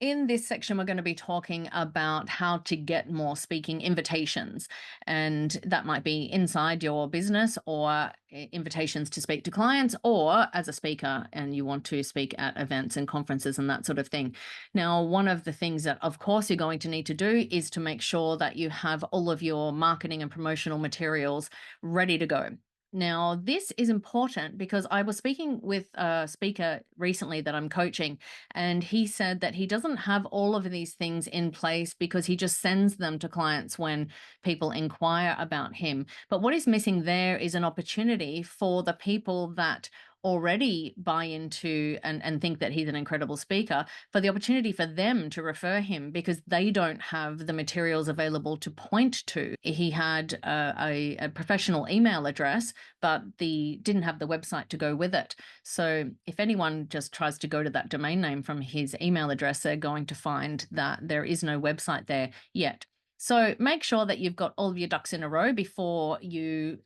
In this section, we're going to be talking about how to get more speaking invitations. And that might be inside your business or invitations to speak to clients or as a speaker and you want to speak at events and conferences and that sort of thing. Now, one of the things that, of course, you're going to need to do is to make sure that you have all of your marketing and promotional materials ready to go. Now, this is important because I was speaking with a speaker recently that I'm coaching, and he said that he doesn't have all of these things in place because he just sends them to clients when people inquire about him. But what he's missing there is an opportunity for the people that already buy into and think that he's an incredible speaker, for the opportunity for them to refer him because they don't have the materials available to point to. He had a professional email address, but didn't have the website to go with it. So if anyone just tries to go to that domain name from his email address, they're going to find that there is no website there yet. So make sure that you've got all of your ducks in a row before you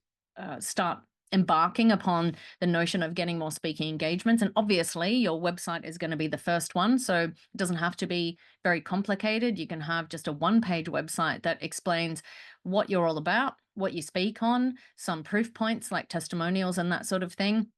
start embarking upon the notion of getting more speaking engagements. And obviously, your website is going to be the first one. So it doesn't have to be very complicated. You can have just a one-page website that explains what you're all about, what you speak on, some proof points like testimonials and that sort of thing.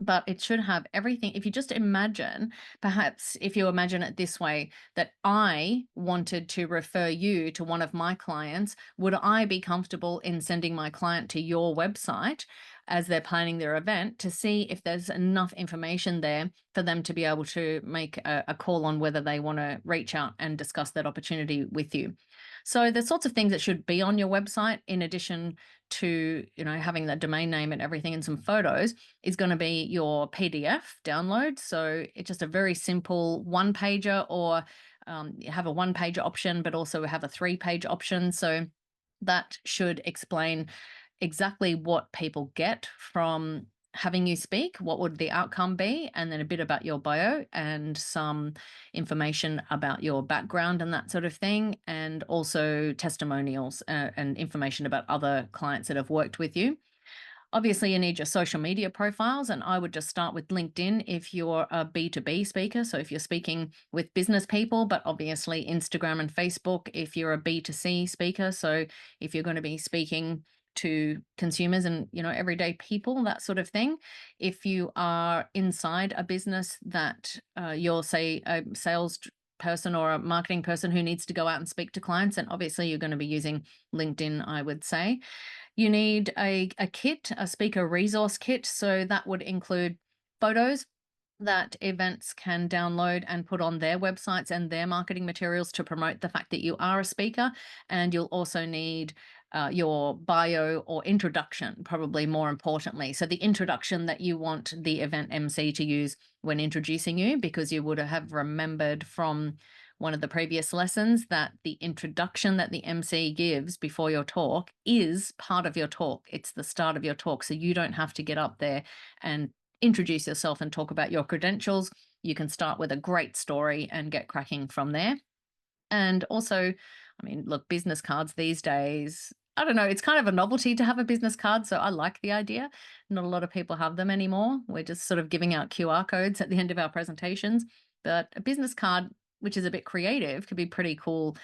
But it should have everything. If you just imagine, perhaps if you imagine it this way, that I wanted to refer you to one of my clients, would I be comfortable in sending my client to your website as they're planning their event to see if there's enough information there for them to be able to make a call on whether they want to reach out and discuss that opportunity with you? So the sorts of things that should be on your website, in addition to having that domain name and everything and some photos, is going to be your PDF download. So it's just a very simple one pager, or you have a one page option, but also have a 3-page option. So that should explain exactly what people get from having you speak, what would the outcome be, and then a bit about your bio and some information about your background and that sort of thing, and also testimonials and information about other clients that have worked with you. Obviously, you need your social media profiles, and I would just start with LinkedIn if you're a B2B speaker. So if you're speaking with business people, but obviously Instagram and Facebook if you're a B2C speaker. So if you're going to be speaking to consumers and everyday people, that sort of thing. If you are inside a business that you're, say, a sales person or a marketing person who needs to go out and speak to clients, and obviously you're going to be using LinkedIn, I would say. You need a kit, a speaker resource kit. So that would include photos that events can download and put on their websites and their marketing materials to promote the fact that you are a speaker. And you'll also need your bio or introduction, probably more importantly. So the introduction that you want the event MC to use when introducing you, because you would have remembered from one of the previous lessons that the introduction that the MC gives before your talk is part of your talk. It's the start of your talk. So you don't have to get up there and introduce yourself and talk about your credentials. You can start with a great story and get cracking from there. And also, look, business cards these days, I don't know, it's kind of a novelty to have a business card. So I like the idea. Not a lot of people have them anymore. We're just sort of giving out QR codes at the end of our presentations. But a business card, which is a bit creative, could be pretty cool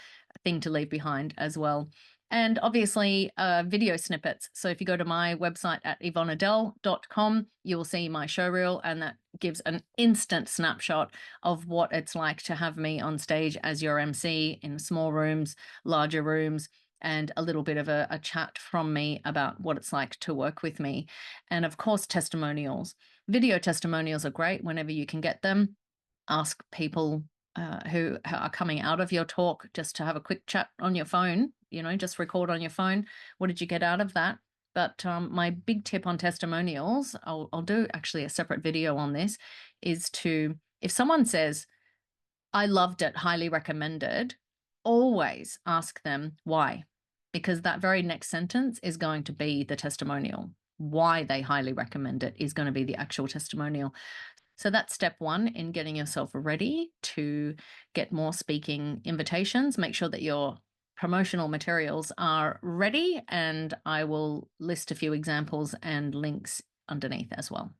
thing to leave behind as well. And obviously, video snippets. So if you go to my website at yvonneadele.com, you'll see my showreel, and that gives an instant snapshot of what it's like to have me on stage as your MC in small rooms, larger rooms, and a little bit of a chat from me about what it's like to work with me. And of course, testimonials. Video testimonials are great whenever you can get them. Ask people who are coming out of your talk just to have a quick chat on your phone, just record on your phone. What did you get out of that? But my big tip on testimonials, I'll do actually a separate video on this, is if someone says, I loved it, highly recommended, always ask them why, because that very next sentence is going to be the testimonial. Why they highly recommend it is going to be the actual testimonial. So that's step one in getting yourself ready to get more speaking invitations. Make sure that your promotional materials are ready, and I will list a few examples and links underneath as well.